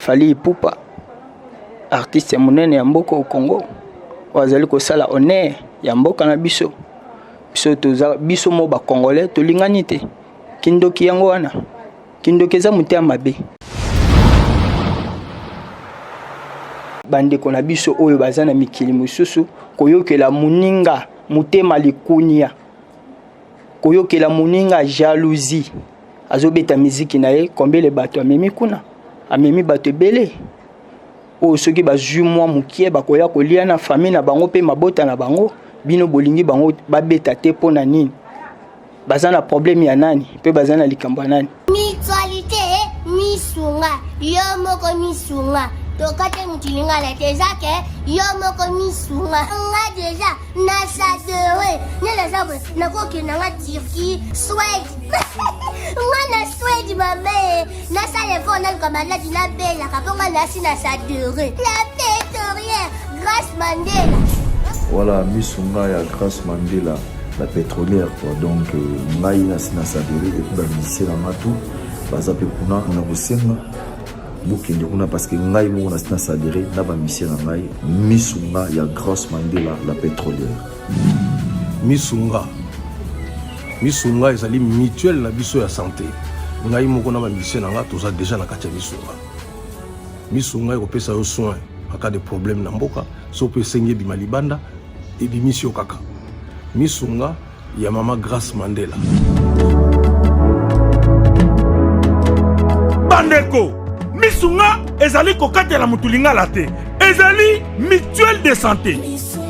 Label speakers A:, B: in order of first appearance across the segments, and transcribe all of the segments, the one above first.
A: Fally Ipupa artiste monene ya mboka au Congo wazali ko sala honneur ya mboka na biso toza biso mo ba congolais tolingani te kindoki yango wana kindoki eza mutia mabe bande kona biso oyo bazana mikili mususu koyokela muninga mutema likunia koyokela muninga jalousie azobeta muziki na ye kombele bato amemi kuna amemi bato belé o soki bazwi mwa mukie bakoya kolia na famille na bango pe mabota na bango bino bolingi bango babeta te pona nini bazana problème ya nani pe bazana likambo nani
B: mutualité misunga yomoko misunga tokate mutilinga la tezake yomoko misunga nga deja na sadere nyela zabo nakoki na nga Turquie Suède nga na Suède mame na sale fo na kama la dina bella kaponga na si na sadere la pétrolière Grace Mandela.
C: Voilà, misunga ya Grace Mandela la pétrolière quoi. Donc ngai na si na sadere et puis musicien na matu baza pe kuna na bosenga bukindi kuna parce que ngai mo na si na sadere na ba musicien na ngai misunga ya Grace Mandela la pétrolière.
D: Misunga ezali mutuelle na biso ya santé. Ngai moko na ba musicien na nga toza déjà na kati ya misunga ekopesa yo soin en cas de problème na mboka so pe senge bima libanda et bimisio kaka. Misunga ya mama Grace Mandela.
E: Bandeko misunga ezali kokatela mutulinga la te ezali mutuelle de santé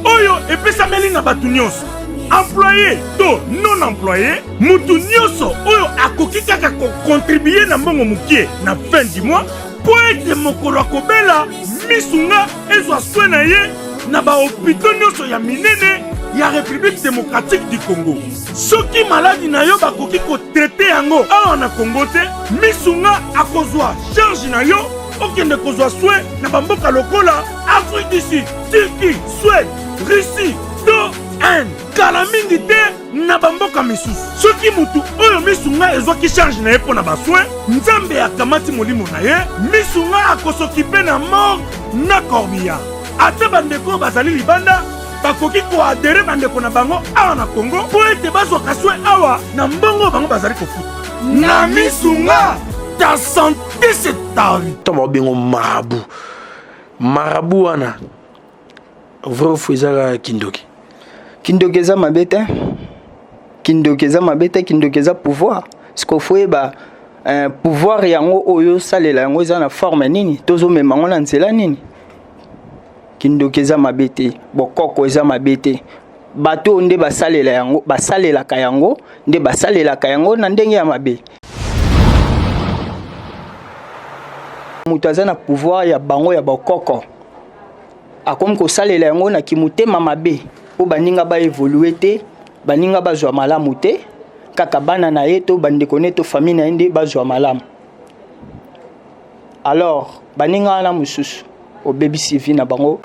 E: oyo epesameli na batu nyonso employé to non employé mutu nyonso oyo akoki kaka kocontribuer na mbongo mukie na fin du mois po ete mokolo akobela misunga ezwa soin na ye na bahôpitaux nyonso ya minene ya République démocratique du Congo. Soki maladi na yo bakoki kotraite yango awa na Congo te misunga akozwa charge na yo okende kozwa soin na bamboka lokola Afrique du Sud, Turquie, Suède, Russie, to Inde. Kala mingi te na bamboka misusu. Soki mutu oyo misunga ezwaki charge na ye pona basoin nzambe akamati molimo na ye misunga akosokipe na mort na corbillard. Ate bandeko bazali libanda bakoki koadere bandeko na bango awa na Congo po ete bazwaka soin awa na mbongo bango bazali kofuta na misunga. Ta santé c'est ta vie.
F: Toma bengo marabu wana vrai fuzaka
A: kindoki eza mabete kindoki eza pouvoir siko foyeba pouvoir yango oyo salela yango eza na forme nini tozomema yango na nzela nini kindoki eza mabete bokoko eza mabete bato nde basalelaka yango na ndenge ya mabe mutu aza na pouvoir ya bango ya bokoko akomi kosalela yango na kimutema mabe po baninga baevolue te baninga bazwa malamu te kaka bana na ye to bandeko ne to famille na ye nde bazwa malamu alors baninga wana mosusu obebisi vi na bango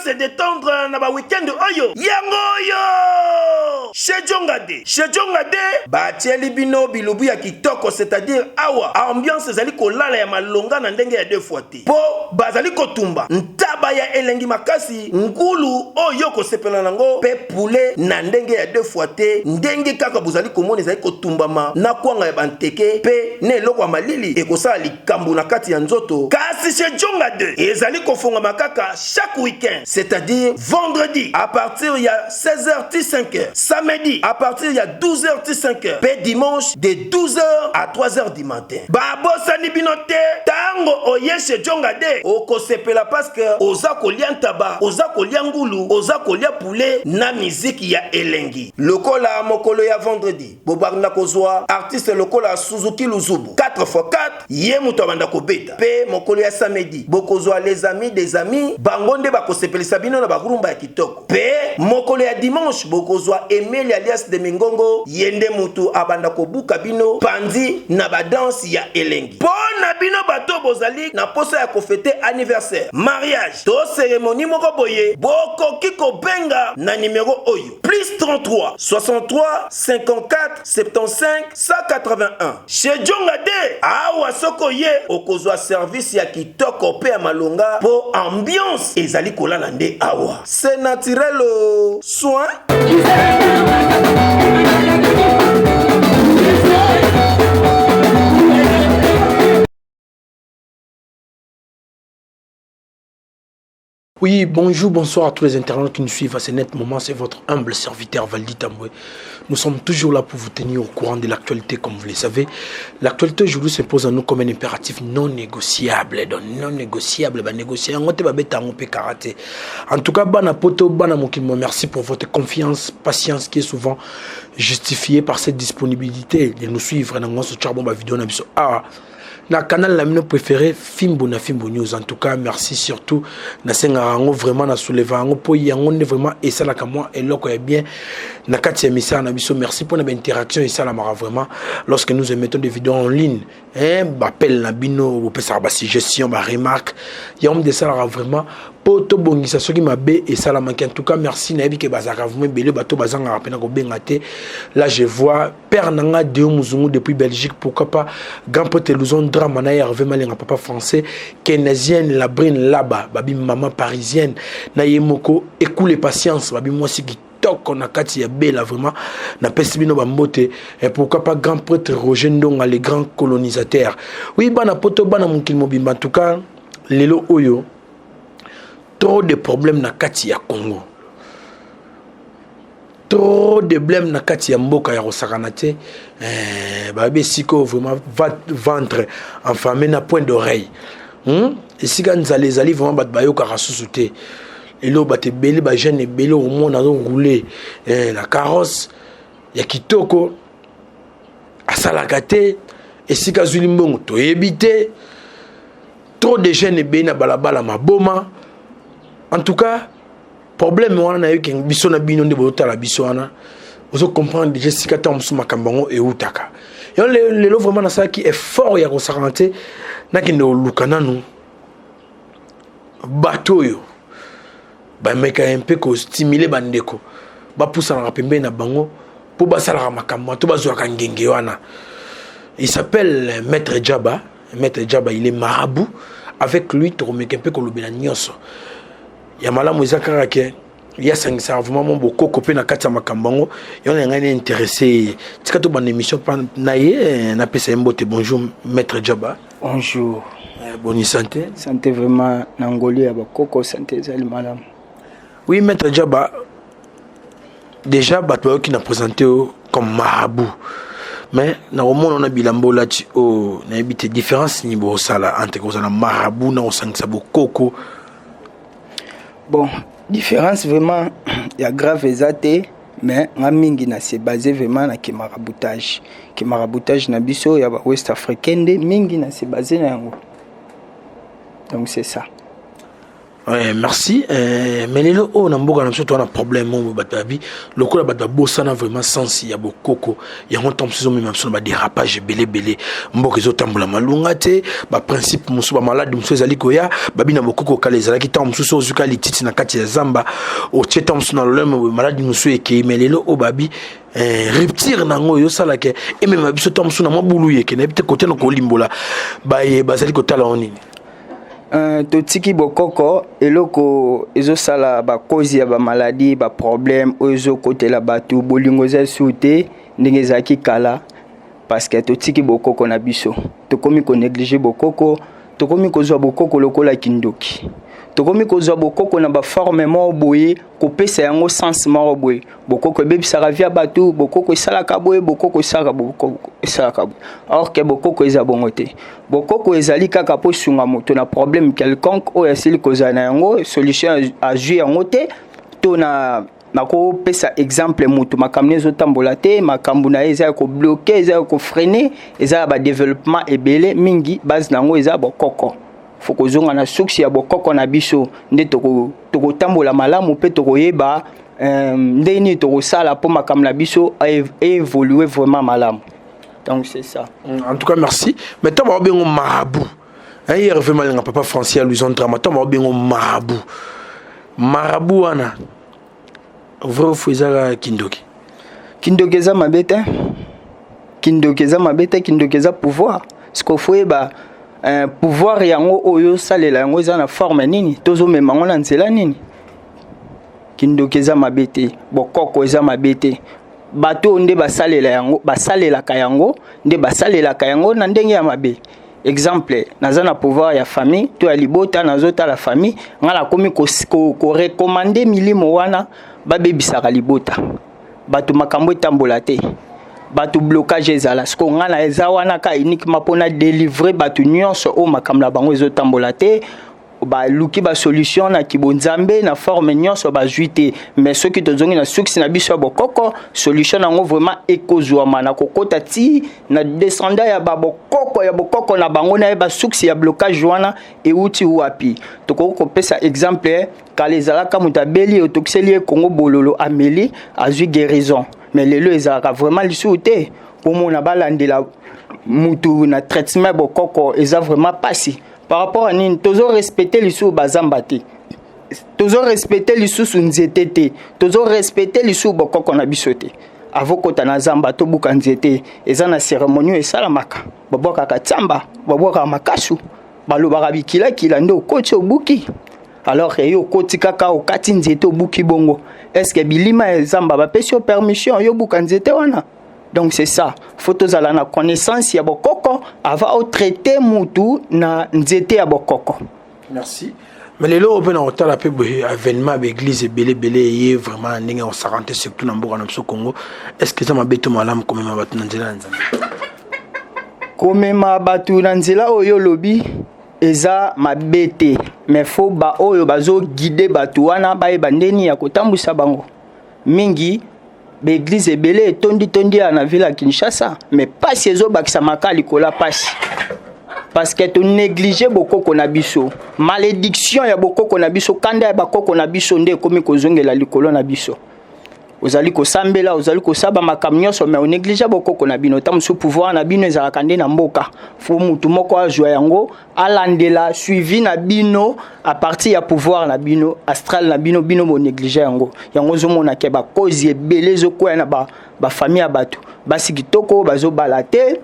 E: se détendre na ba weekend oyo yango yo chez Jongade batieli bino bilubu ya kitoko c'est-à-dire awa ambiance ezali kolala ya malonga na ndenge ya deux fois te po bazali kotumba ntaba
G: nyamba ya elengi makasi ngulu oyo kosepela nango pe poulet na ndenge ya 2 fois te ndenge kaka bozali komona ezali kotumbama na kwanga ya banteke pe ne eloko ya malili ekosala likambo na kati ya nzoto kasi chez Djonga 2 ezali kofongama kaka chaque week-end, c'est-à-dire vendredi à partir ya 16h 5h, samedi à partir ya 12h 5h, pe dimanche de 12h à 3h du matin. Babosani binote tango oye chez Djonga 2 okosepela parce que oza kolia ntaba, oza kolia ngulu, oza kolia poulet na miziki ya elengi. Lokola mokolo ya vendredi bobarna kozwa artiste lokola Suzuki Luzubu 4x4 ye muto abanda kobeta pe mokolo ya samedi bokozwa les amis des amis bangonde bakosepelisa bino na bagurumba ya kitoko pe mokolo ya dimanche bokozwa Emile alias de Mingongo yende mutu abanda kobuka bino pandi na badanse ya elengi pona bino bato bozali na posa ya kofete anniversaire mariage to cérémonie moko boye bokoki kobenga na numéro oyo +33 63 54 75 181 chez Djonga 2 awa soko ye okozwa service ya kitoko pe ya malonga po ambiance ezali kolala nde awa c'est naturel soin.
F: Oui, bonjour, bonsoir à tous les internautes qui nous suivent à ce net moment. C'est votre humble serviteur Valdi Tamboué. Nous sommes toujours là pour vous tenir au courant de l'actualité, comme vous le savez. L'actualité aujourd'hui s'impose à nous comme un impératif non négociable. Donc, non négociable, négocier. En tout cas, merci pour votre confiance, patience qui est souvent justifiée par cette disponibilité de nous suivre dans ce charbon vidéo. Na canal la préféré Fimbo News. En tout cas, merci surtout na sengarango vraiment na soulevango po yango vraiment et ça la moi et loko est bien na katia misa na biso. Merci pour l'interaction et ça la mara vraiment lorsque nous émettons des vidéos en ligne appel na bino ou pesa ba suggestion ba remarque yom de ça la vraiment poto bongisa soki mabe et ça la manque. En tout cas, merci na bike bazaka vraiment belé bato bazanga rapena ko bengate. Là je vois père nanga de Muzungu depuis Belgique, pourquoi pas grand pote Luzon drama na Hervé Malenga papa français keynesienne la brine là-bas babi maman parisienne na yemoko écoule patience babi moi si on a kati ya bela vraiment na pesibino bambote et pourquoi pas grand prêtre Roger Ndonga les grands colonisateurs. Oui bana poto bana mukil mobimba. En tout cas lelo oyo trop de problèmes na kati ya Congo, trop de problèmes na kati ya mboka ya Rosakanate babe siko vraiment va ventre enfamé na point d'oreille et si quand les ali vraiment bat bayo ka rasusuté et là bat belé ba jeune belé au monde a roulé la carrosse ya kitoko asalakate et si ka zuli mbongo to ebité trop de jeunes belé na balabala maboma. En tout cas, problème on a eu que biso na bino de bota la biso ana. Vous comprendre déjà si ka tam suma kambango et utaka. Yo le vraiment na ça qui est fort ya ko saranté na kindo lukana nu. Bateau yo. Ba meka un peu ko stimuler bandeko. Ba poussa na pembe na bango pour ba sala makambo to ba zo ka ngenge wana. Il s'appelle Maître Djaba. Maître Djaba, il est marabout. Avec lui, tu remets un peu comme le Bénagnos. Il y a malamu izakara ke ya sangisa vraiment beaucoup copé na kati ya makambango yo ngani intéressé tika to ban émission na ye na pesa mbote. Bonjour Maître Djaba.
A: Bonjour.
F: Bonne santé.
A: Santé vraiment nangoli ya bakoko santé zali malamu.
F: Oui Maître Djaba, déjà bato qui n'a présenté comme marabout. Mais na on a bilambo là o na habité différence niveau sala entre cause na marabout na sangisa bokoko.
A: Bon, différence vraiment, il y a grave exaté, mais mingi na c'est basé vraiment na maraboutage. Qui maraboutage na biso ya ba West Africain de mingi na c'est basé na yango. Donc c'est ça.
F: Ouais, merci. Mais les lots, on a un problème. Le coup, là, bossa n'a vraiment sens. Il y a beaucoup coco. Il y a un temps de même sur dérapage belé belé. Mbok ils ont tamboula malungate. Ba principe musuba malade musu zalikoya. Babi na beaucoup coco les zalaki tam musu zuka li titi na kati ya zamba. O tchetam suna lolem malade musu eke. Mais les lots, babi rupture nango yo sala ke. Et même babi so tam suna mabulu yeke. Na bite côté na kolimbola. Ba ye bazali kota la onini.
A: totiki bokoko eloko ezosala bakozi ya bamaladi baproblème oyo ezokotela bato bolingo eza su te ndenge ezalaki kala parce que totiki bokoko na biso tokomi konéglige bokoko tokomi kozwa bokoko lokola kindoki tokomi kozwa bokoko na baforme moko boye kopesa yango sens moko boye bokoko ebebisaka via bato bokoko esalaka boye bokoko esalaka boye or ke bokoko eza bongo te bokoko ezali kaka mpo esunga moto na problème quelconque oyo asili kozala na yango solution azwi yango te to nakopesa exemple moto makambo ezotambola te makambo na ye eza ya kobloke eza ya kofrene eza ya badéveloppement ebele mingi base nango eza bokoko faut kozonga na suksi ya bokoko na biso nde tokotambola malamu mpe tokoyeba nde nini tokosala mpo makambo na biso évoluer vraiment malamu. Donc c'est ça.
F: En tout cas merci. Maintenant on va bien au marabout. Hier vraiment papa français à Louison Drama. Maintenant on va bien au marabout. Marabout ana. Vrai faisala kindoki. Kindoki za mabete. Kindoki za mabete, kindoki za pouvoir. Ce qu'il faut ba pouvoir yango oyo salela yango za na forme nini tozo memango na nzela nini kindoki za mabete bokoko eza mabete bato nde basalela yango basalelaka yango nde basalelaka yango na ndenge ya mabe exemple naza na pouvoir ya famille to ya libota nazota la famille ngala komi ko recommander milimo wana babebisaka libota bato makambo etambola te bato blocage ezala siko ngana eza wana ka uniquement pona délivrer bato nyonso o makambo na bango ezotambola te ba luki ba solution na kibonzambe na forme nyonso ba juité mais ceux qui tozongi na succès na biso bokoko solution nango vraiment ekozwama na kokota ti na descendant ya bokoko na bango na ba succès ya blocage wana e uti wapi toko pesa exemple kalezala ka mutabeli otokiseli Congo bololo ameli azui guérison mais lelo ezaka vraiment lisouté pour mon balandela mutu na traitement bokoko eza vraiment passé. Par rapport à nini tozo respecter lisu bazamba te tozo respecter lisu nzete te tozo respecter lisu bokoko na biso te avokota na zamba to buka nzete eza na cérémonie esalamaka baboka katsamba baboka makasu balobaka bikila kila ndo okoti obuki alors yo okoti kaka okati nzete obuki bongo est-ce que bilima ezamba bapesi permission yo buka nzete wana. Donc c'est ça. Faut tous aller na connaissance ya bokoko avant de traiter mutu na nzete ya bokoko. Merci. Mais les lots on a la peu événement église belé belé vraiment ndenge on s'arrête surtout na mboka na biso Congo. Est-ce que ça m'a beto malam comme ma batu na nzela nzambe?
A: Comme ma batu na nzela oyo lobi eza mabete mais faut ba oyo bazo guider batu wana ba ebandeni ya kotambusa bango. Mingi l'église est belle et tondi à la ville à Kinshasa mais pas si ezo bakisa makali kola passe parce que tu négliger beaucoup qu'on a biso malédiction ya beaucoup qu'on a biso kanda ya bakoko na biso nde komi kozongela likolo na biso ozali ko sambela ozali ko saba makamnyoso mais on néglige beaucoup qu'on a bino tam sous pouvoir na bino ezala kande na mboka fo mutu moko ajwa yango alandela suivi na bino à partir ya pouvoir na bino astral na bino mo néglige yango zo mona ke ba cause ebele zo ko na ba famille ya bato basi kitoko bazo balate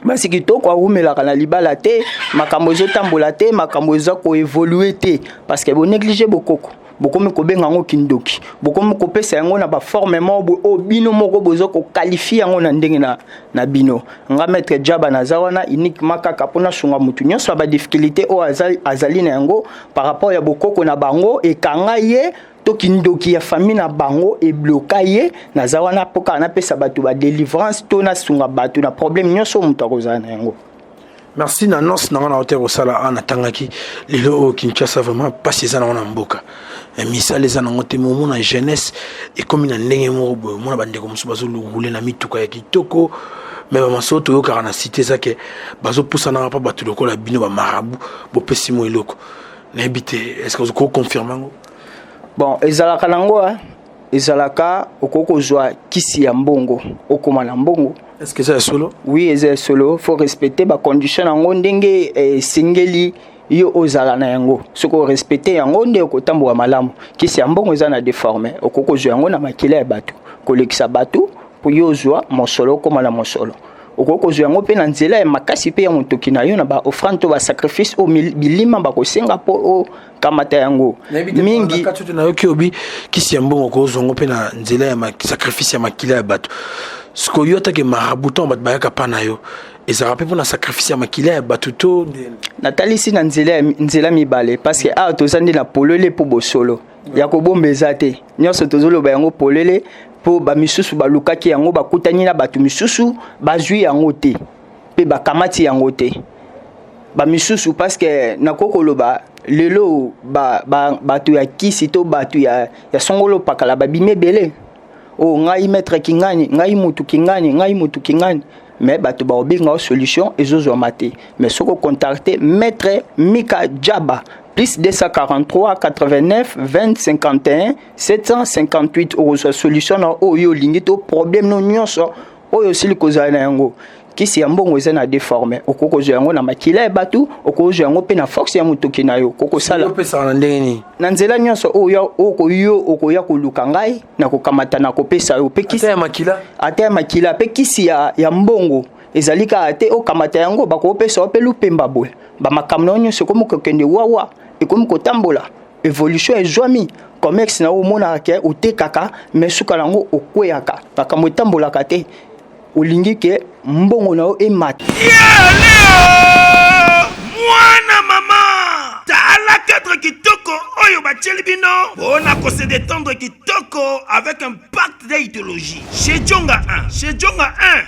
A: basi kitoko awumelaka na libala te makambo ezotambola te makambo ezako évoluer te parce que bo néglige bokoko bokomi kobenga ngo kindoki bokomi kopesa yango na ba forme moko o bino moko bozo ko qualifier yango na ndenge na bino nga maître Jaba na zawana uniquement kaka pona sunga mutu nyonso ba difficulté o azali na yango par rapport ya bokoko na bango e kanga ye to kindoki ya famille na bango e bloqué na zawana poka na pesa batu ba délivrance to na sunga batu na problème nyonso mutu akozana na yango.
F: Merci na nos na wana hotel osala ana tangaki lelo Kinshasa vraiment passer ça na mboka misala eza nango te momo na jeunesse ekomi na ndenge moko mona bandeko mosusu bazolugule na mituka ya kitoko mais bamaso toyokaka na cité ezake bazopusana pa bato lokola bino bamarabu bopesi mo eloko nayebi te est ce que okoconfirme yango
A: bon ezalaka nango ezalaka okokozwa kisi ya mbongo okoma na mbongo.
F: Est-ce que c'est solo?
A: Oui, c'est solo. Faut respecter ba condition nango ndenge singeli yo ozala na yango. Soko respecter yango nde okotambo malamu. Kisi ambongo eza na déformé. Okokozwa yango na makila ya bato. Kolekisa bato pour yo zwa mosolo koma na mosolo. okokozwa yango mpe na nzela ya makasi mpe ya motoki na yo na baoffrande to basacrifice oyo bilima bakosenga mpo okamata yango mingi
F: nayoki obi kisi ya mbongo okozwa yango mpe na nzela ya sacrifice ya makila ya bato siko yo atake marabuta bato bayaka mpa na yo ezalaka mpe mpona sacrifice ya makila ya bato to
A: natalisi na nzela mibale parce que awa toza nde na polele mpo bosolo ya kobomba eza te nyonso tozoloba yango polele mpo bamisusu balukaki yango bakutani na bato misusu bazwi yango te mpe bakamati yango te bamisusu parce que nakokoloba lelo bato ya kisi to bato ya songolo pakala babimi ebele o ngai maître kingani ngai mutu kingani mais bato baobenga solution ezozwama te mais soko contacter maître Mika Djaba plus 243 89 20 51 758 okozwa solution na oyo olingi to problème no nyonso oyo osili kozala na yango kisi ya mbongo eza na déformé okokozwa yango na makila ya bato okozwa yango mpe na force ya motoki na yo kokosala na nzela nyonso oyo okoya koluka ngai na kokamata na kopesa yo mpe kisi ata ya makila mpe kisi ya mbongo ezali kaka te okamata yango bakopesa yo mpe lupemba boye bamakambo na nyonso ekomi kokende wawa ekomi kotambola évolution ezwami commerce na omonaka ke otekaka mais suka nango okweyaka makambo etambolaka te olingi ke mbongo na yo emata
E: mwana mama tala cadre kitoko oyo batieli bino mpona kose détendre kitoko avec un pacte d'idéologie chez Djonga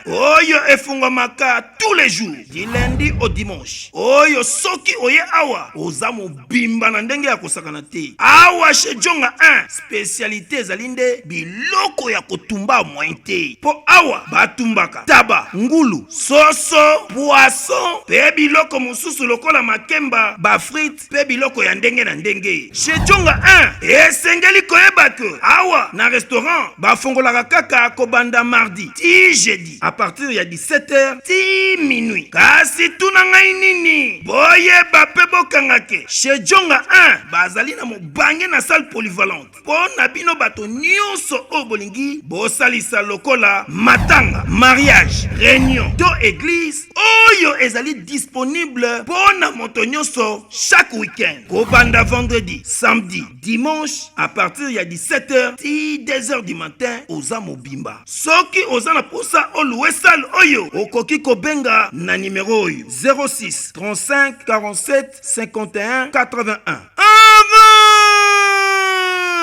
E: 1 oyo efungwamaka tous les jours du lundi au dimanche oyo soki oye awa oza mobimba na ndenge ya kosakana te awa chez Djonga 1 spécialité ezali nde biloko ya kotumba moyen te mpo awa batumbaka taba ngulu soso poisson pe biloko mosusu lokola makemba bafrite pe biloko ya ndenge na ndenge chez Djonga 1 esengeli koyeba ke awa na restaurant bafongolaka kaka kobanda mardi ti jeudi à partir ya 17h ti minuit kasi tuna ngai nini boyeba pe bokanga ke chez Djonga 1 bazali na mobange na salle polyvalente mpo na bino bato nyonso oyo bolingi bosalisa lokola matanga mariage réunion to église oyo ezali disponible mpo na moto nyonso chaque week-end kobanda vendredi samedi dimanche à partir ya 17h ti 2h du matin oza mobimba soki oza na posa oluwe salle oyo okoki kobenga na numero oyo 06 35 47 51 81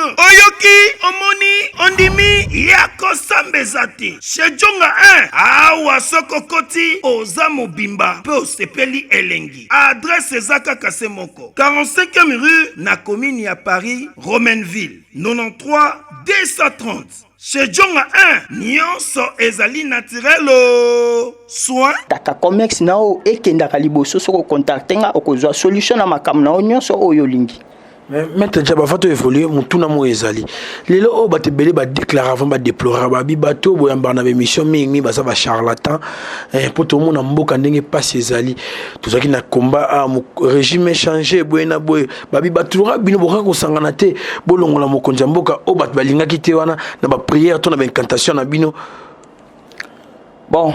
E: oyoki omoni ondimi ya kosambeza te chez Djonga 1 awa soko koti oza mobimba pe osepeli elengi adresse eza kaka se moko 45e rue na commune ya Paris Romainville 93 230 chez Djonga 1 nyonso ezali naturelo soin
A: taka commerce na o ekendaka liboso soko contactenga okozwa solution na makambo na nyonso oyo lingi
F: Maître Djaba vato évoluer mutuna mo ezali lelo o batebele ba déclarer avant ba déplorer ba bibato boyamba na émission mingi ba ça ba charlatan pour tout monde mboka ndenge passe ezali tozaki na combat a régime changé boyena boy ba bibato bino boka ko sangana te bolongola mokonja mboka o bat balinga kité wana na ba prière to na ba incantation na bino
A: bon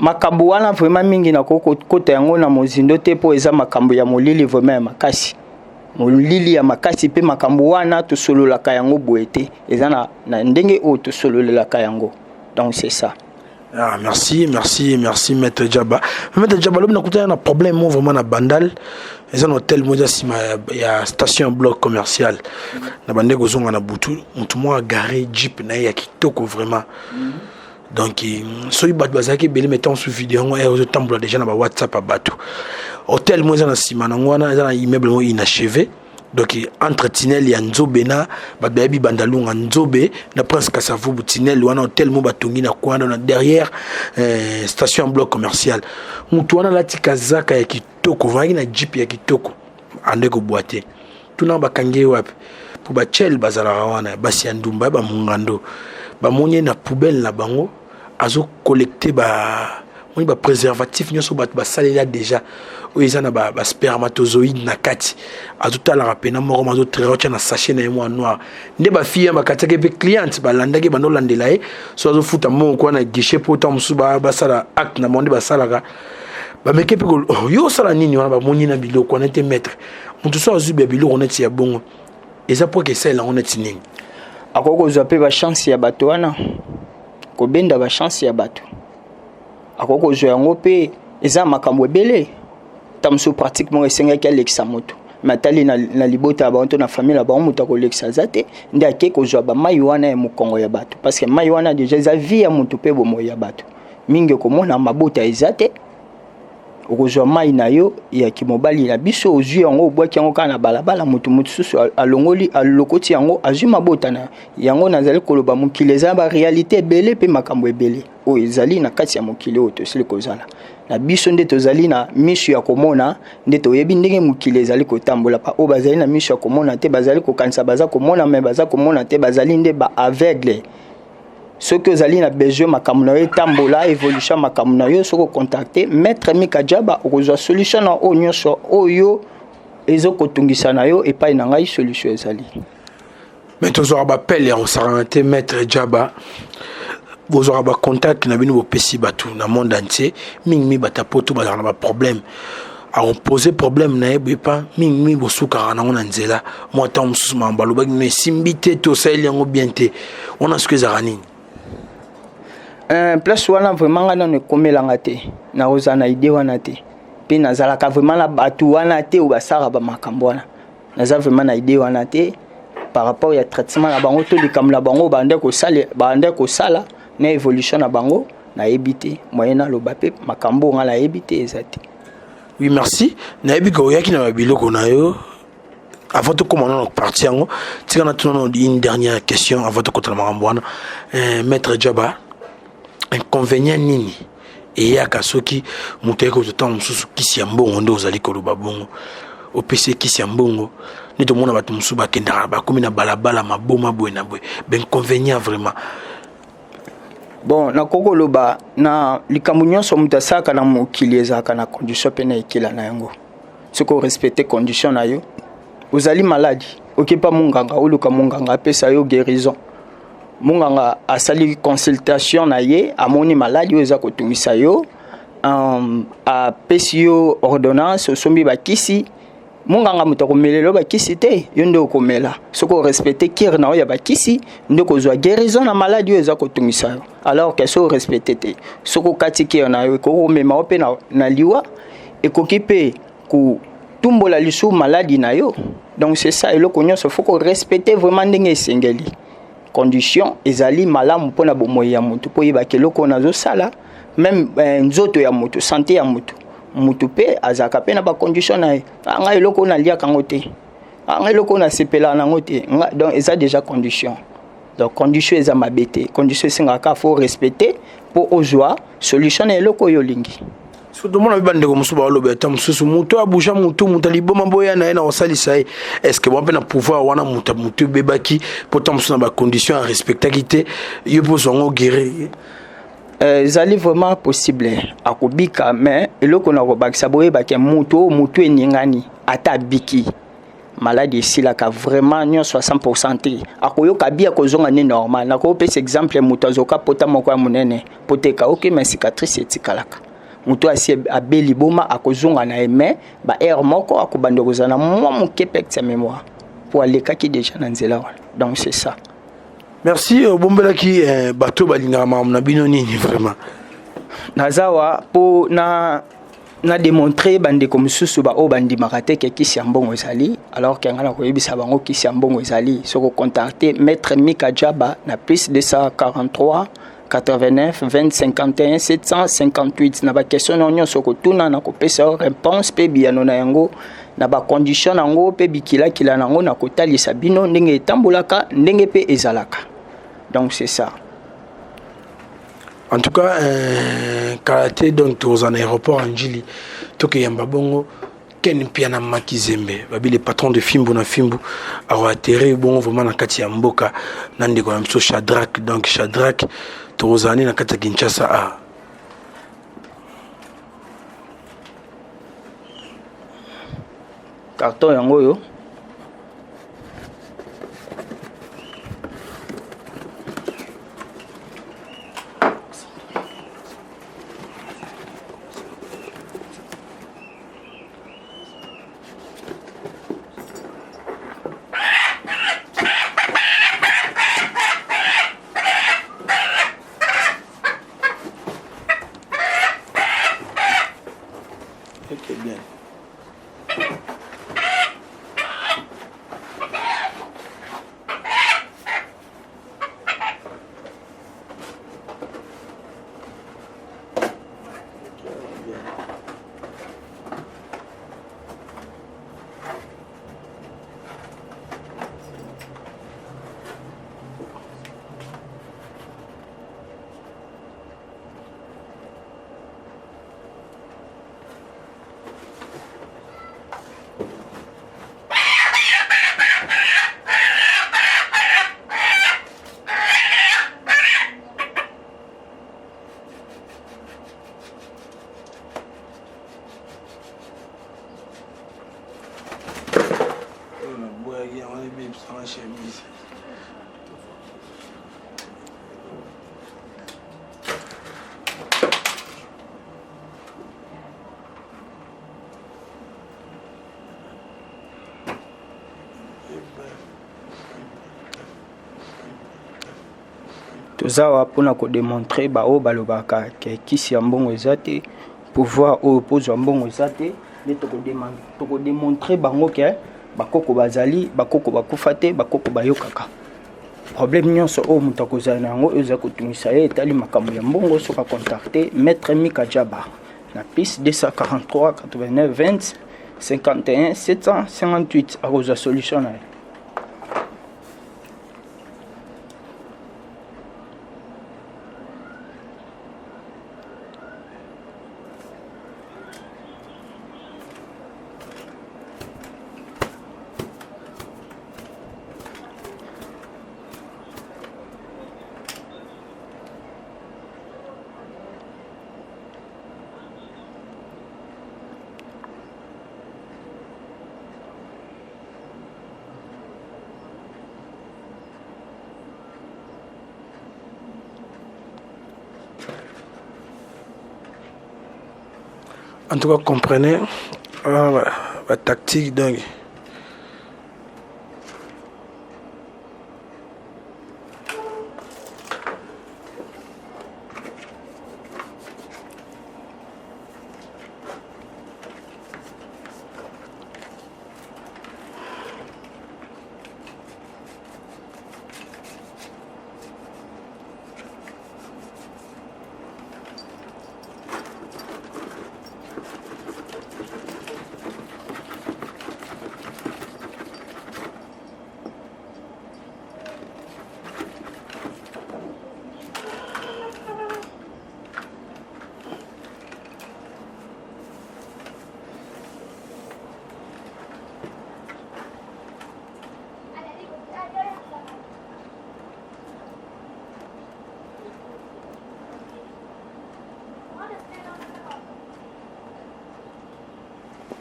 A: makambo wana vraiment mingi na kota yango na mozindo te po eza makambo ya molili vraiment makasi molili ya makasi pe makambo wana tosololaka yango boye te eza na ndenge oyo tosololelaka yango donc c'est ça.
F: Ah, merci Maître Djaba. Maître Djaba, l'homme n'a un problème vraiment na Bandal. C'est un hôtel moja sima ya station bloc commercial. Na bande gozonga na butu, mutu mo garé jeep na ya kitoko vraiment. Donc soyi bat bazaki beli mettant sous vidéo ngo e tambola déjà na ba WhatsApp a batu. Hôtel moja na sima na ngwana na immeuble mo inachevé. Donc entre Tinel ya Nzobe na babi bandalunga Nzobe na Prince Kasavubu Tinel wana hôtel mo batongi na kwanda na derrière station bloc commercial. Mutu wana lati kazaka ya kitoko vangi na jeep ya kitoko ande ko boîte. Tuna bakange wapi pour ba chel bazala wana basi ya ndumba ba mungando ba monye na poubelle na bango azo collecter ba on ba préservatif nyoso bat ba salela déjà o ezana ba spermatozoïde na kati azuta la rapena moko mazo trerocha na sachet na mo noir nde ba fille ba katake pe cliente ba landaki ba no landela e so azo futa mo ko na guichet poto musuba ba sala acte na monde ba sala ka ba meke pe ko yo sala nini wana ba moni na biloko na te maître mutu so azu be biloko na ti ya bongo eza pour que ça là on est nini
A: akoko zape ba chance ya bato wana ko benda ba chance ya bato akoko zo yango pe eza makambo ebele tamso pratiquement esengaki alexa moto matali na libota ba onto na famille ba moto ko lexa zate nda ke ko zo ba mai wana ya mukongo ya bato parce que mai wana déjà za vie ya moto pe bomo ya bato mingi ko mona mabota ezate okozwa mai na yo ya kimobali na biso ozwi yango obwaki yango kana balabala moto susu alongoli alokoti yango azwi mabota na yango nazali koloba mokili eza ba réalité ebele pe makambo ebele oyo ezali na kati ya mokili oyo tosili kozala na biso nde tozali na miso ya komona nde toyebi ndenge mokili ezali kotambola pa oyo bazali na miso ya komona te bazali kokanisa baza komona me baza komona te bazali nde ba aveugle ce que zali na besoin makambo na yo tambola évolution makambo na yo soko contacter maître Mika Jaba okozwa solution na oyo nyonso oyo ezokotungisa na yo epai na ngai solution ezali
F: mais tozora ba pele ya osarante maître Jaba bozora ba contact na bino bopesi batu na monde entier mingi batapoto bazana ba problème a on poser problème na yebe pa mingi bosuka na ngona nzela moi tant mususu mambalo ba mais simbite to ça yango bien te on a ce que zarani
A: place wana vraiment ngana ne komelanga te na ozana idée wana te pe nazalaka vraiment na batu wana te ou basara ba makambo wana naza vraiment na idée wana te par rapport ya traitement na bango to likamla bango bande ko sala na évolution na bango na ebité moyena lo bape makambo ngala ebité ezati.
F: Oui merci na ebi ko yaki na biloko na yo avant de commencer notre partie yango tika na tono une dernière question avant de continuer makambo wana maître Jaba inconvénient nini eyaka soki mutu eko totan mususu kisi ya mbongo nde ozali koloba bongo opesi kisi ya mbongo nde tomona bato mosusu bakendaka bakomi na balabala maboma boye na boye inconvénient vraiment
A: bon nakokoloba na likambo nyonso mutu asalaka na mokili ezalaka na condition mpe na ekela na yango soki orespecte condition na yo ozali maladi okepa munganga oluka munganga apesa yo guérison munganga asali consultation na ye amoni maladi oyo eza kotungisa yo apesi yo ordonnance osombi bakisi munganga moto akomelela bakisi te yo nde okomela soki orespecte kire na oyo ya bakisi nde kozwa guérison na maladi oyo eza kotungisa yo alors ke so orespecte te soki okati kire na yo ekokomema yo mpe na liwa ekoki mpe kotumbola lisusu maladi na yo donc c'est ça eloko nyonso faut korespecte vraiment ndenge esengeli condition ezali malamu mpona bomoi ya moto mpo yebaka eloko nazosala même nzoto ya moto santé ya moto mutu pe azaka pe na ba condition na nga eloko na liaka ngo te nga eloko na sepela na ngo te donc eza déjà condition donc condition eza mabete condition singaka faut respecter pour ozwa solution na eloko yo lingi
F: surtout mona bibande ko musuba olobe ta mususu mutu abusha mutu mutaliboma boya na ena osalisa est-ce que bon pe na pouvoir wana mutu bebaki pourtant musu na ba condition à respecter kité yo poso ngo guérir
A: ezali vraiment possible akobika mais eloko na kobakisa boyebake mutu eningani ata biki maladie esilaka vraiment nyonso 100% te akoyoka bia kozonga ne normal nakopesa exemple mutu azoka pota moko ya monene poteka oke ma cicatrice etikalaka mutu asi abeli boma akozonga na eme ba air moko akobanda kozana mwa moke pekte mémoire pour alekaki déjà na nzela wana donc c'est ça.
F: Merci bombelaki bato balingaka makambo na bino nini vraiment
A: nazawa po na démontrer bandeko mosusu baoyo bandimaka te ke kisi ya mbongo ezali alors ke nga na koyebisa bango kisi ya mbongo ezali soko contacter maître Mika Jaba na plus 243 89 20 51 758 na ba question na nyonso kotuna na kopesa réponse pe biano na yango na ba condition nango pe bikila nango na kotalisa bino ndenge etambolaka ndenge pe ezalaka donc c'est ça.
F: En tout cas karaté donc aux en aéroport Anjili toke yamba bongo ken piana makizembe babi les patrons de Fimbo na Fimbo a atterri bon vraiment na kati ya mboka nande ko mso Shadrack donc Shadrack tozani na kati ya Kinshasa
A: carton yango yo tozawa mpona kodémontrer bao balobaka ke kisi ya mbongo eza te pouvoir oyo pozwa mbongo eza te nde tokodémontrer bango ke bakoko bazali bakoko bakufa te bakoko bayokaka problème nyonso oyo moto akozala na yango oyo eza kotungisa ye etali makambo ya mbongo soki akontacte maître Mika Jaba na piste 243 89 20 51 758 akozwa solution na ye.
F: En tout cas, comprenez la tactique dingue.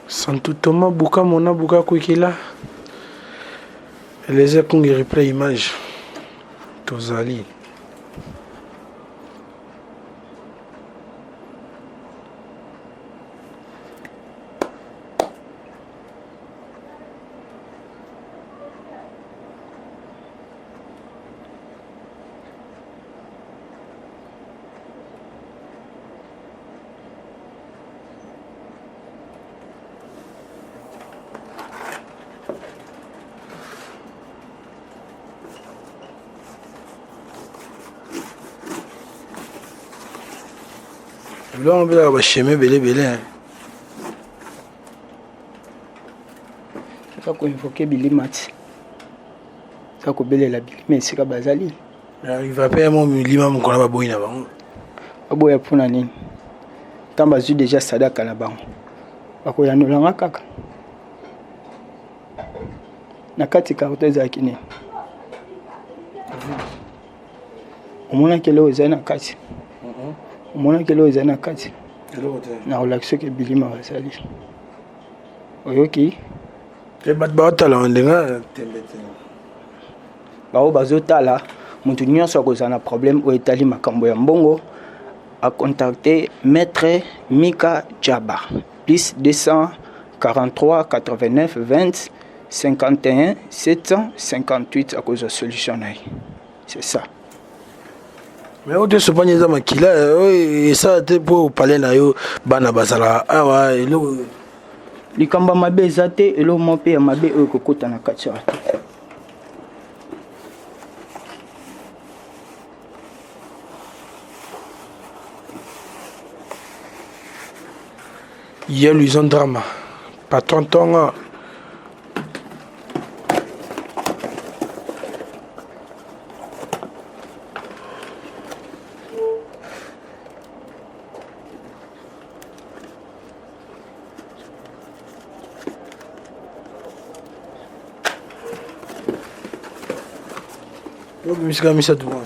F: Santo Thomas Buka Mona Buka Kwikila. Les écons replay image. Tozali. Là, on va chemin belé.
A: Ça qu'on invoquer Billy Mat. Ça qu'on belé la Billy, mais c'est qu'à Bazali.
F: Il va payer mon lima mon collab à Boina.
A: Aboya pour nani. Tant bazu déjà sadaka na bango. Bako ya nolanga kaka. Na kati karto za kini. Omona kelo za na kati. Omona kelo za na kati. Na relaxo ke bilima basali. Oyoki
F: te bat ba tala ndenga tembete
A: bao bazotala mutu nyonso akozana problème o etali makambo ya mbongo a contacter maître Mika Djaba plus 243 89 20 51 758 à cause de solution. C'est ça.
F: Mais au dessous pas neza makila et ça te pour parler na yo bana bazala awa elo
A: likamba mabe ezate elo mope ya mabe o kokota na kati ya
F: Yel ils ont drama pas tonton Musique à Missa Douane.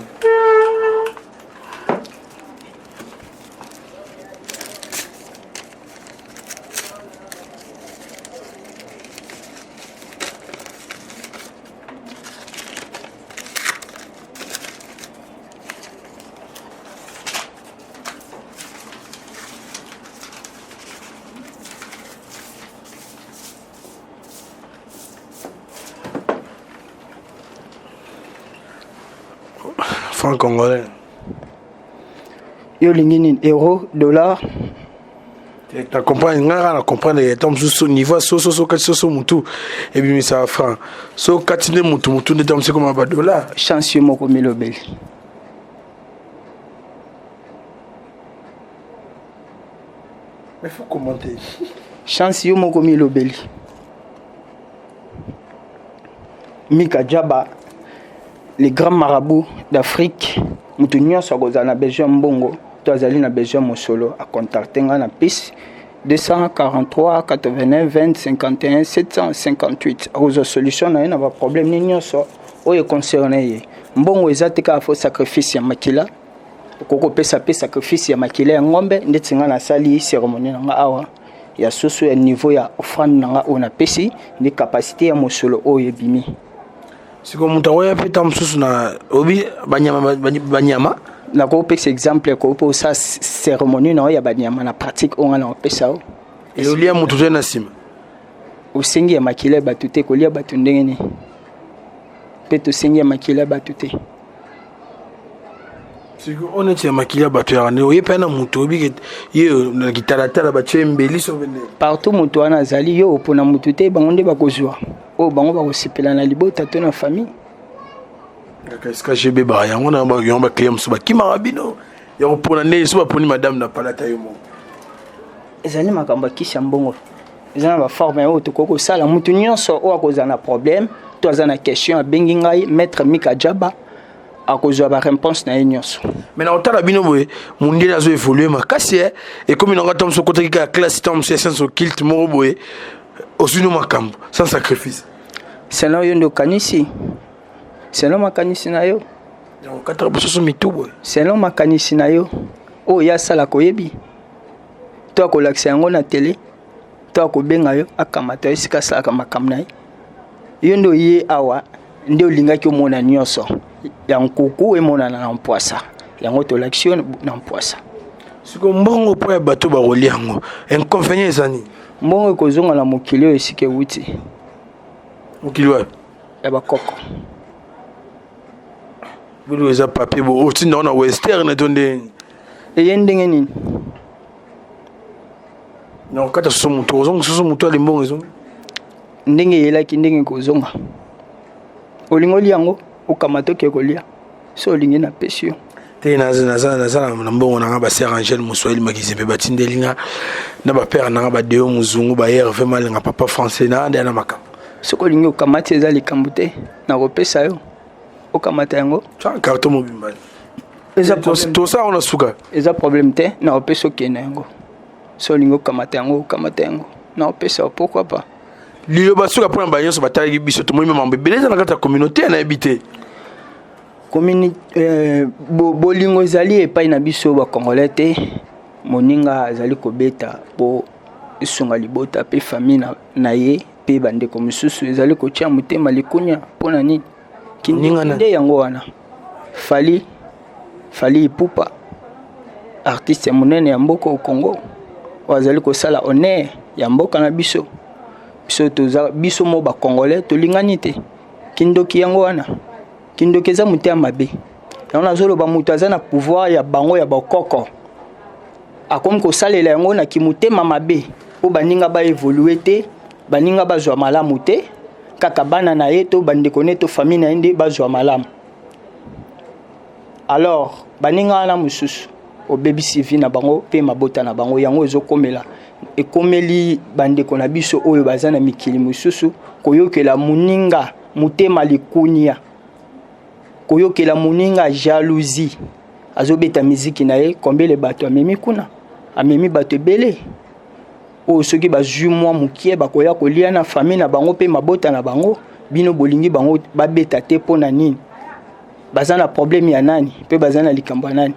F: Franc congolais.
A: Yo lingini euro, dollar.
F: Tu comprends, on comprend les temps sous niveau so mutu et puis ça franc. So katine mutu ne temps c'est comme un dollar.
A: Chance yo moko milobeli.
F: Mais faut commenter.
A: Chance yo moko milobeli. Mika Djaba, les grands marabouts d'Afrique, mutu nyonso akozana besoin mbongo, to azali na besoin mosolo a contacter nga na piste 243 89 20 51 758 akozo solution na ba problème ni nyonso oyo concerné ye. Mbongo ezate ka fo sacrifice ya makila. Koko pesa sacrifice ya makila ya ngombe ndeti nga na sali cérémonie nga awa ya soso ya niveau ya offrande nga ona pesi ni capacité ya mosolo oyo ebimi.
F: Siko muta oya peta msusu na obi banyama
A: na ko pesa exemple ko po sa cérémonie na ya banyama na pratique on na pesa o
F: et olia mutu tena sima
A: usengi ya makila batute ko lia batu ndenge ni peto sengi ya makila batute
F: siko oneti ya makila batu ya ne oyepa na mutu obi ye na gitaratala batu mbeli so vende
A: partout mutu ana zali yo pona mutu te bango nde bakozwa o bango bakosipela na libota to na famille.
F: Est-ce que j'ai bébé yango na ba yomba client so ba kimara bino ya kopona ne so ba poni madame na palata yo mo
A: ezali makambo kisha mbongo ezana ba forme o to koko sala mutu nyonso o akozana problème to azana question a bengi ngai maître Mika Djaba akozwa ba réponse na nyonso.
F: Mais na otala bino boye mundi na zo évoluer makasi et comme na ngata mso kota ka classe tam science occulte mo boye osino makambo sans sacrifice.
A: C'est là yo ndo kanisi. C'est là makanisi na yo.
F: Donc 4% mitubo.
A: C'est là makanisi na yo. Oh ya sala koyebi. To ko lakisa yango na télé. To ko benga yo akamata esika sala makamna ye. Yo ndo ye awa nde olinga ki omona nyonso. Ya nkuku emona na mpoasa. Yango to l'action na mpoasa.
F: Siko mbongo po ya bato ba roliango. Inconvénient ezani.
A: Mbongo kozonga na mokili oyo esika wuti.
F: Mokili wa
A: ya bakoko.
F: Bulu eza papier bo oti na western tonde.
A: Eye ndenge nini?
F: Na kata so mutu ali mbongo ezo.
A: Ndenge yelaki ndenge kozonga. Olingoli yango okamata ke kolia. So olingi na pesio.
F: Te na mbongo na ba sœur Angèle Muswahili makizembe batindelinga na ba père na ba deo muzungu ba Hervé Malinga papa français na ande na makam.
A: Soko lingi okamata eza likambo te na kopesa yo okamata yango
F: cha carton mobimba eza to ça on a suka
A: eza problème te na kopesa okena yango so lingi okamata yango na kopesa pourquoi pas
F: lilo basuka pona banyoso batali biso to moyima mambe beleza na kata communauté na habité
A: communauté bolingo ezali epai na biso ba congolais te moninga azali kobeta po isunga libota pe famille na ye pe bandeko mosusu ezali kotia motema likunya mpona nini
F: Ningana.
A: nde yango wana Fally Ipupa artiste monene ya mboka au Congo wazali kosala honneur ya mboka na biso toza biso mo ba congolais tolingani te kindoki yango wana kindoki eza muté mabe yango nazoloba mutu aza na pouvoir ya bango ya bakoko akomi kosalela yango na kimutema mabe po baninga ba évoluer te baninga bazwa malamu te kaka bana na ye to bandeko ne to famille na ye nde bazwa malamu. Alors baninga wana mosusu obebisi vi na bango pe mabota na bango yango ezokomela ekomeli bandeko na biso oyo baza na mikili mosusu koyokela muninga mutema likunia koyokela muninga jalousie azobeta miziki na ye kombele bato amemi kuna amemi bato ebele oyo soki bazwi mwa mukie bakoya kolia na famille na bango pe mabota na bango bino bolingi bango babeta te mpona nini baza na problème ya nani pe baza na likambo ya nani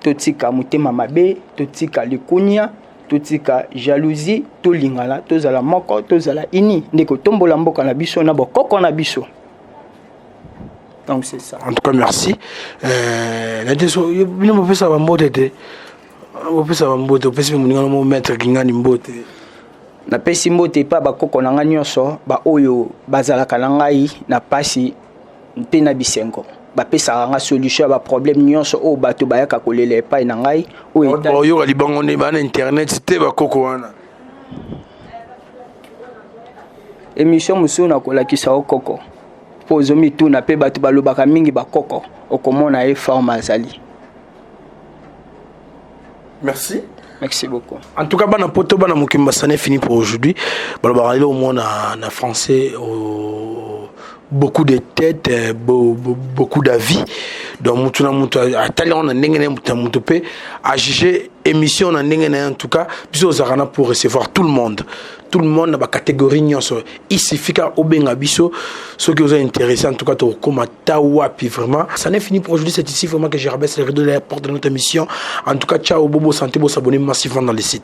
A: totika mutema mabe totika likunia totika jalousie tolingana tozala moko tozala ini ndeko tombola mboka na biso na bokoko na biso. Donc c'est ça.
F: En tout cas merci. La deso bino mo pesa ba mbote te. Mo pesa ba mbote pesa mo ngana mo mettre kingani mbote.
A: Na pesi mbote pa bakoko na nga nyonso ba oyo bazalaka na ngai na pasi mpe na bisengo bapesaka nga solution ba problème nyonso oyo bato bayaka kolela epai na ngai
F: oyo libango ne bana internet te bakoko wana
A: émission mosusu nakolakisa okoko mpo ozomituna mpe bato balobaka mingi bakoko okomona ye forme azali.
F: Merci.
A: Merci beaucoup.
F: En tout cas, bana poto bana mukimba ça n'est fini pour aujourd'hui. Balobara au moins en français beaucoup de têtes, beaucoup d'avis. Donc mutuna mutu atali on a ndengene mutu pe à juger émission na ndengene en tout cas biso zarana pour recevoir tout le monde. Tout le monde na ba catégorie nyonso. Il suffit qu'à obenga biso ceux qui vous ont intéressé en tout cas to comme tawa puis vraiment ça n'est fini pour aujourd'hui, c'est ici vraiment que je rabaisse les rideaux de la porte de notre émission. En tout cas ciao bobo santé, bo s'abonner massivement dans les sites.